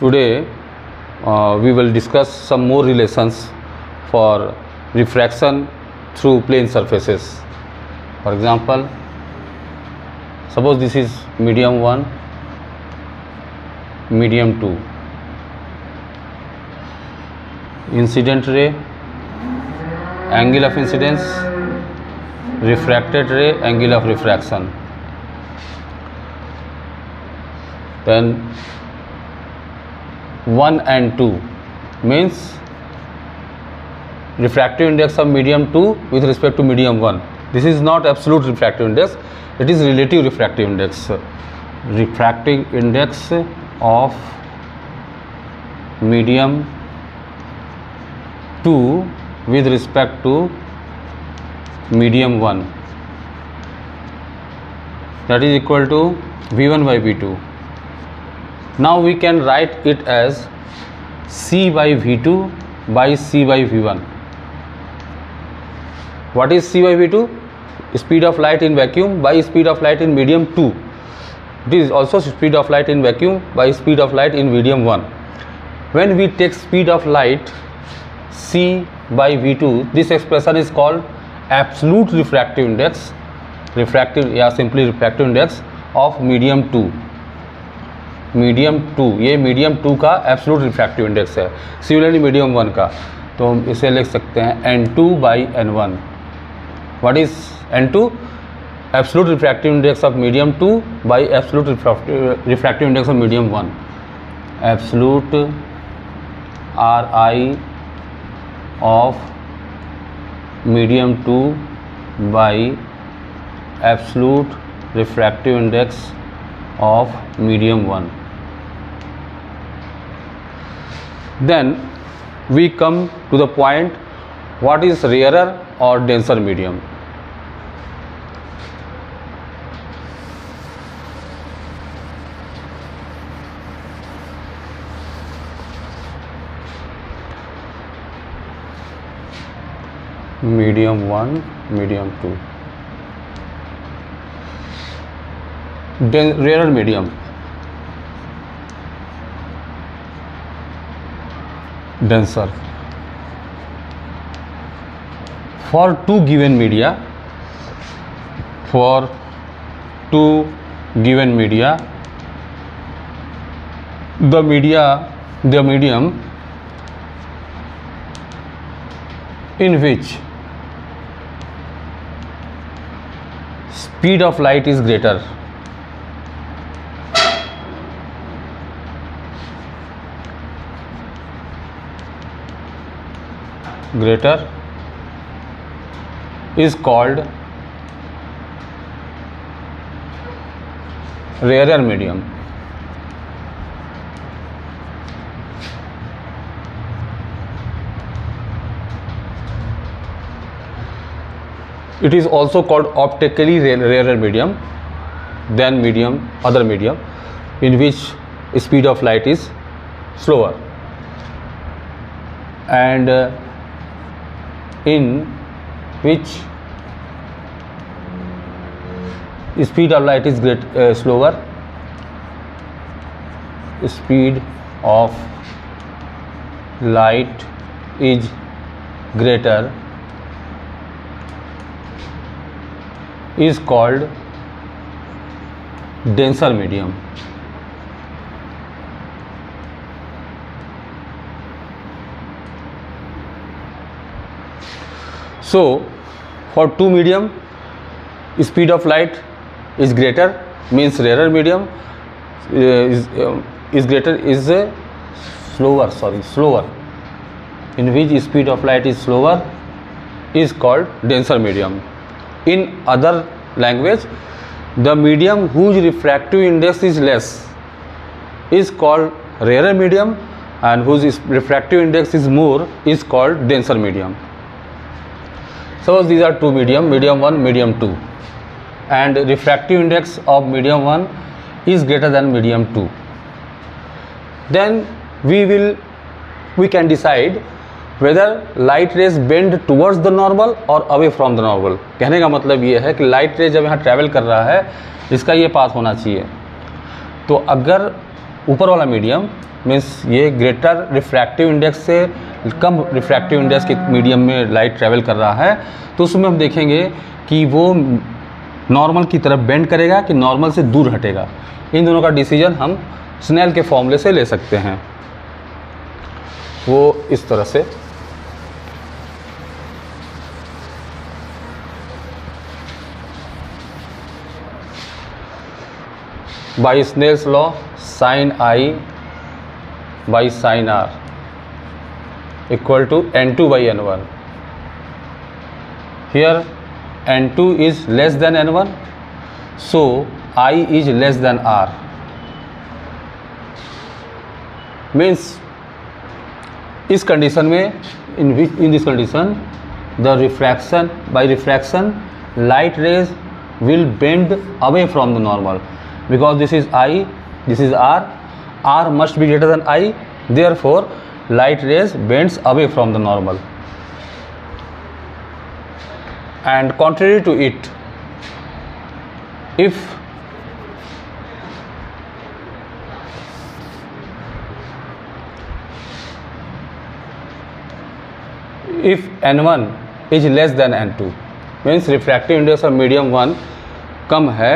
Today we will discuss some more relations for refraction through plane surfaces. For example, suppose this is medium 1, medium 2. Incident ray, angle of incidence, refracted ray, angle of refraction. Then 1 and 2 means refractive index of medium 2 with respect to medium 1. This is not absolute refractive index, it is relative refractive index. Refractive index of medium 2 with respect to medium 1, that is equal to V1 by V2. Now we can write it as C by V2 by C by V1. What is C by V2? Speed of light in vacuum by speed of light in medium 2. This is also speed of light in vacuum by speed of light in medium 1. When we take speed of light C by V2, this expression is called absolute refractive index, simply refractive index of medium 2. Medium 2, ये medium 2 का absolute refractive index है. Similarly medium 1 का, तो हम इसे लिख सकते हैं N2 by N1. What is N2? Absolute refractive index of medium 2 by absolute refractive index of medium 1. Absolute RI of medium 2 by absolute refractive index of medium 1. Then we come to the point, what is rarer or denser medium? Medium 1, medium 2. Rarer medium. Denser. For two given media, the medium in which speed of light is greater is called rarer medium. It is also called optically rarer medium than other medium in which speed of light is slower, and in which speed of light is slower, speed of light is greater is called denser medium. So for two medium, speed of light is greater, means rarer medium is greater, is slower, in which speed of light is slower is called denser medium. In other language, the medium whose refractive index is less is called rarer medium, and whose refractive index is more is called denser medium. So these are two medium 1, medium 2, and refractive index of medium 1 is greater than medium 2. Then we can decide whether light rays bend towards the normal or away from the normal. कहने का मतलब ये है कि light रे जब यहाँ travel कर रहा है इसका ये पाथ होना चाहिए. तो अगर ऊपर वाला मीडियम मीन्स ये ग्रेटर रिफ्रैक्टिव इंडेक्स से कम रिफ्रैक्टिव इंडेक्स के मीडियम में लाइट ट्रैवल कर रहा है, तो उसमें हम देखेंगे कि वो नॉर्मल की तरफ बेंड करेगा कि नॉर्मल से दूर हटेगा। इन दोनों का डिसीजन हम स्नेल के फॉर्मूले से ले सकते हैं। वो इस तरह से by Snell's law sine i by sine r are टू n2 by n1. Here n2 is less than n1, so I is less than r. Means इस कंडीशन में in this condition the refraction light rays will bend away from the normal, because this is I, this is r must be greater than I, therefore light rays bends away from the normal. And contrary to it, if n1 is less than n2 means refractive index of medium 1 कम है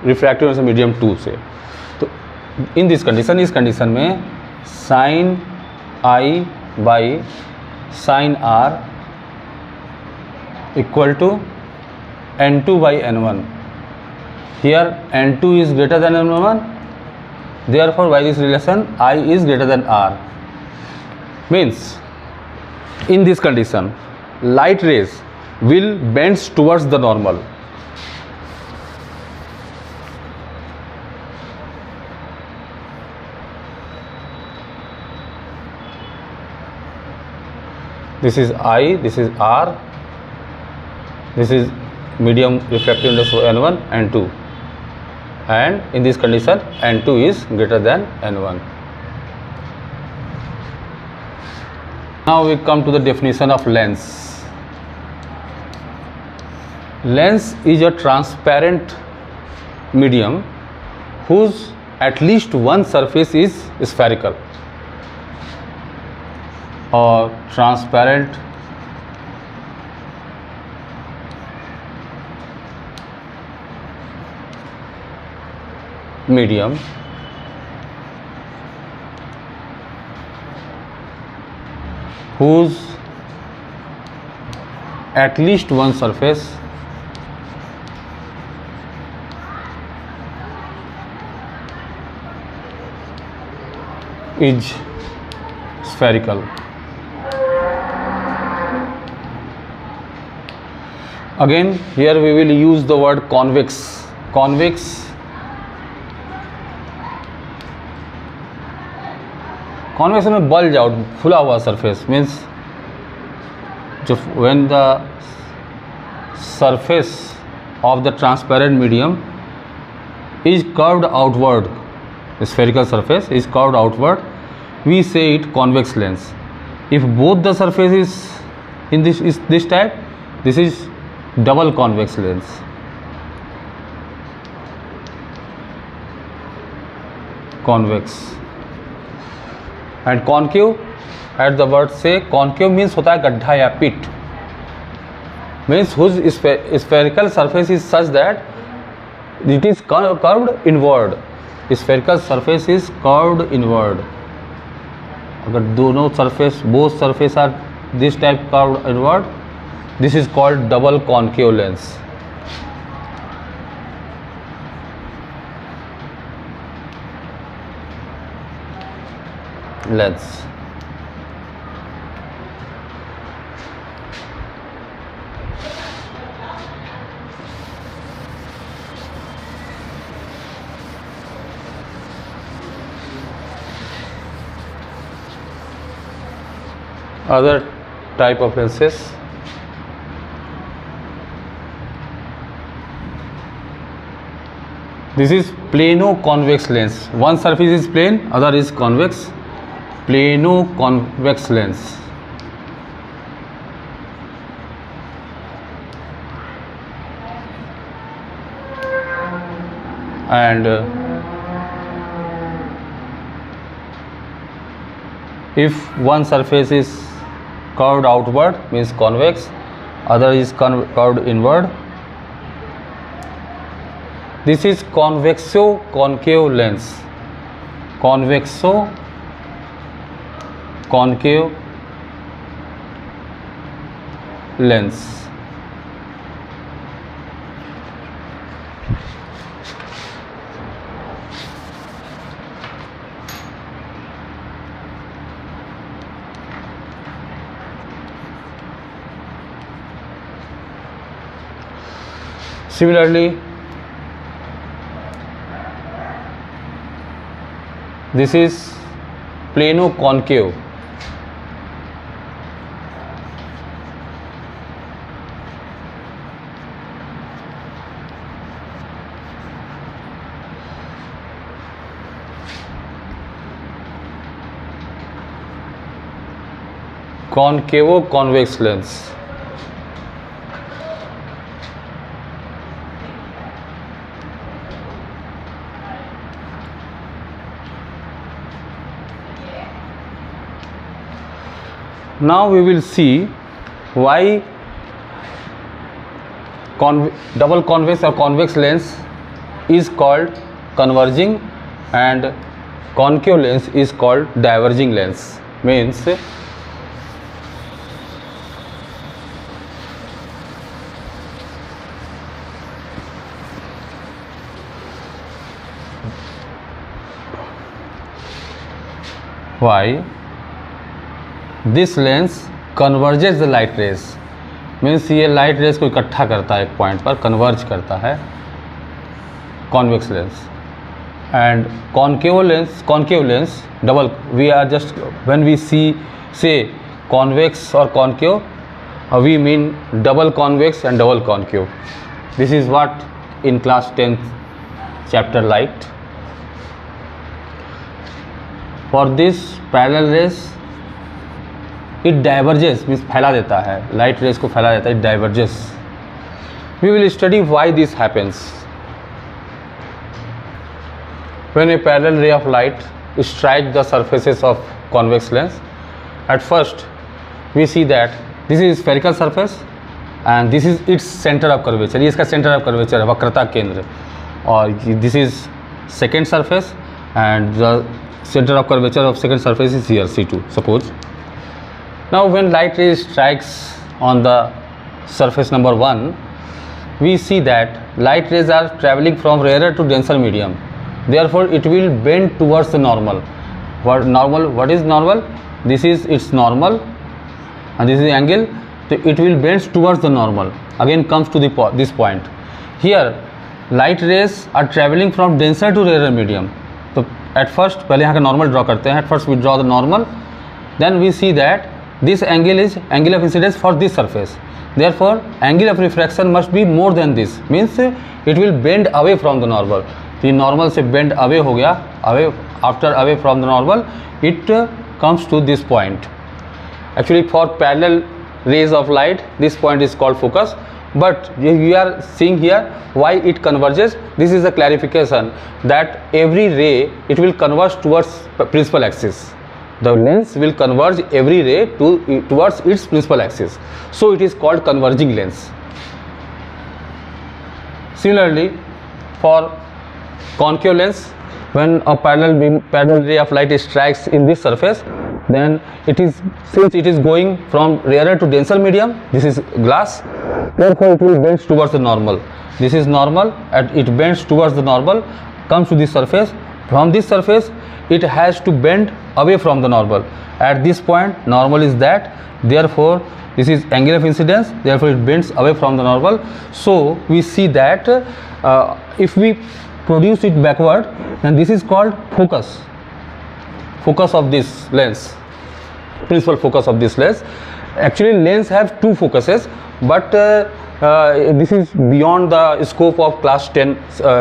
refractive index of medium 2 से, तो in this condition, इस condition में sin I by sin r equal to n2 by n1. Here n2 is greater than n1, therefore by this relation I is greater than r. Means in this condition light rays will bend towards the normal. This is I, this is R, this is medium refractive index of n1 and 2, and in this condition n2 is greater than n1. Now we come to the definition of lens. Lens is a transparent medium whose at least one surface is spherical, or transparent medium whose at least one surface is spherical. Again here we will use the word convex. Convex में bulge out, खुला हुआ surface means when the surface of the transparent medium is curved outward, the spherical surface is curved outward, we say it convex lens. If both the surface is in this type, this is double convex lens. Convex. And concave, at the word say concave means होता है गड्ढा या pit, means whose spherical surface is such that it is curved inward. Spherical surface is curved inward. अगर दोनों surface, both surface are this type curved inward, this is called double concave lens. Lens. Other type of lenses. This is plano-convex lens. One surface is plane, other is convex. Plano-convex lens. And If one surface is curved outward means convex, other is curved inward. This is convexo-concave lens. Convexo-concave lens. Similarly, this is plano-concave. Concavo-convex lens. Now we will see why double convex or convex lens is called converging and concave lens is called diverging lens. Means why this lens converges the light rays, means ये light rays को इकट्ठा करता है एक point पर, converge करता है convex lens. And concave lens double, we are just when we see say convex और concave, we mean double convex and double concave. This is what in class 10th chapter light. For this parallel rays it diverges, means फैला देता है, light rays को फैला देता है, it diverges. We will study why this happens. When a parallel ray of light strike the surfaces of convex lens, at first we see that this is spherical surface and this is its center of curvature. ये इसका center of curvature है, वक्रता केंद्र. और this is second surface and the center of curvature of second surface is here, C2 suppose. Now when light ray strikes on the surface number 1, we see that light rays are traveling from rarer to denser medium, therefore it will bend towards the normal. What is normal? This is its normal and this is the angle, so it will bend towards the normal. Again comes to this point. Here light rays are traveling from denser to rarer medium. So at first पहले यहाँ का normal draw करते हैं. At first we draw the normal, then we see that this angle is angle of incidence for this surface, therefore angle of refraction must be more than this, means it will bend away from the normal. The normal से bend away हो गया, away from the normal, it comes to this point. Actually for parallel rays of light this point is called focus, but we are seeing here why it converges. This is a clarification that every ray it will converge towards principal axis. The lens will converge every ray towards its principal axis, so it is called converging lens. Similarly, for concave lens, when a parallel ray of light strikes in this surface, then since it is going from rarer to denser medium, this is glass, therefore it will bend towards the normal. This is normal and it bends towards the normal, comes to this surface. From this surface it has to bend away from the normal. At this point normal is that, therefore this is angle of incidence, therefore it bends away from the normal. So we see that if we produce it backward, then this is called focus of this lens, principal focus of this lens. Actually lens have two focuses, but this is beyond the scope of class 10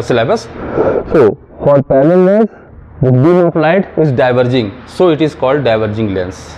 syllabus. So for parallel lens, the beam of light is diverging, so it is called diverging lens.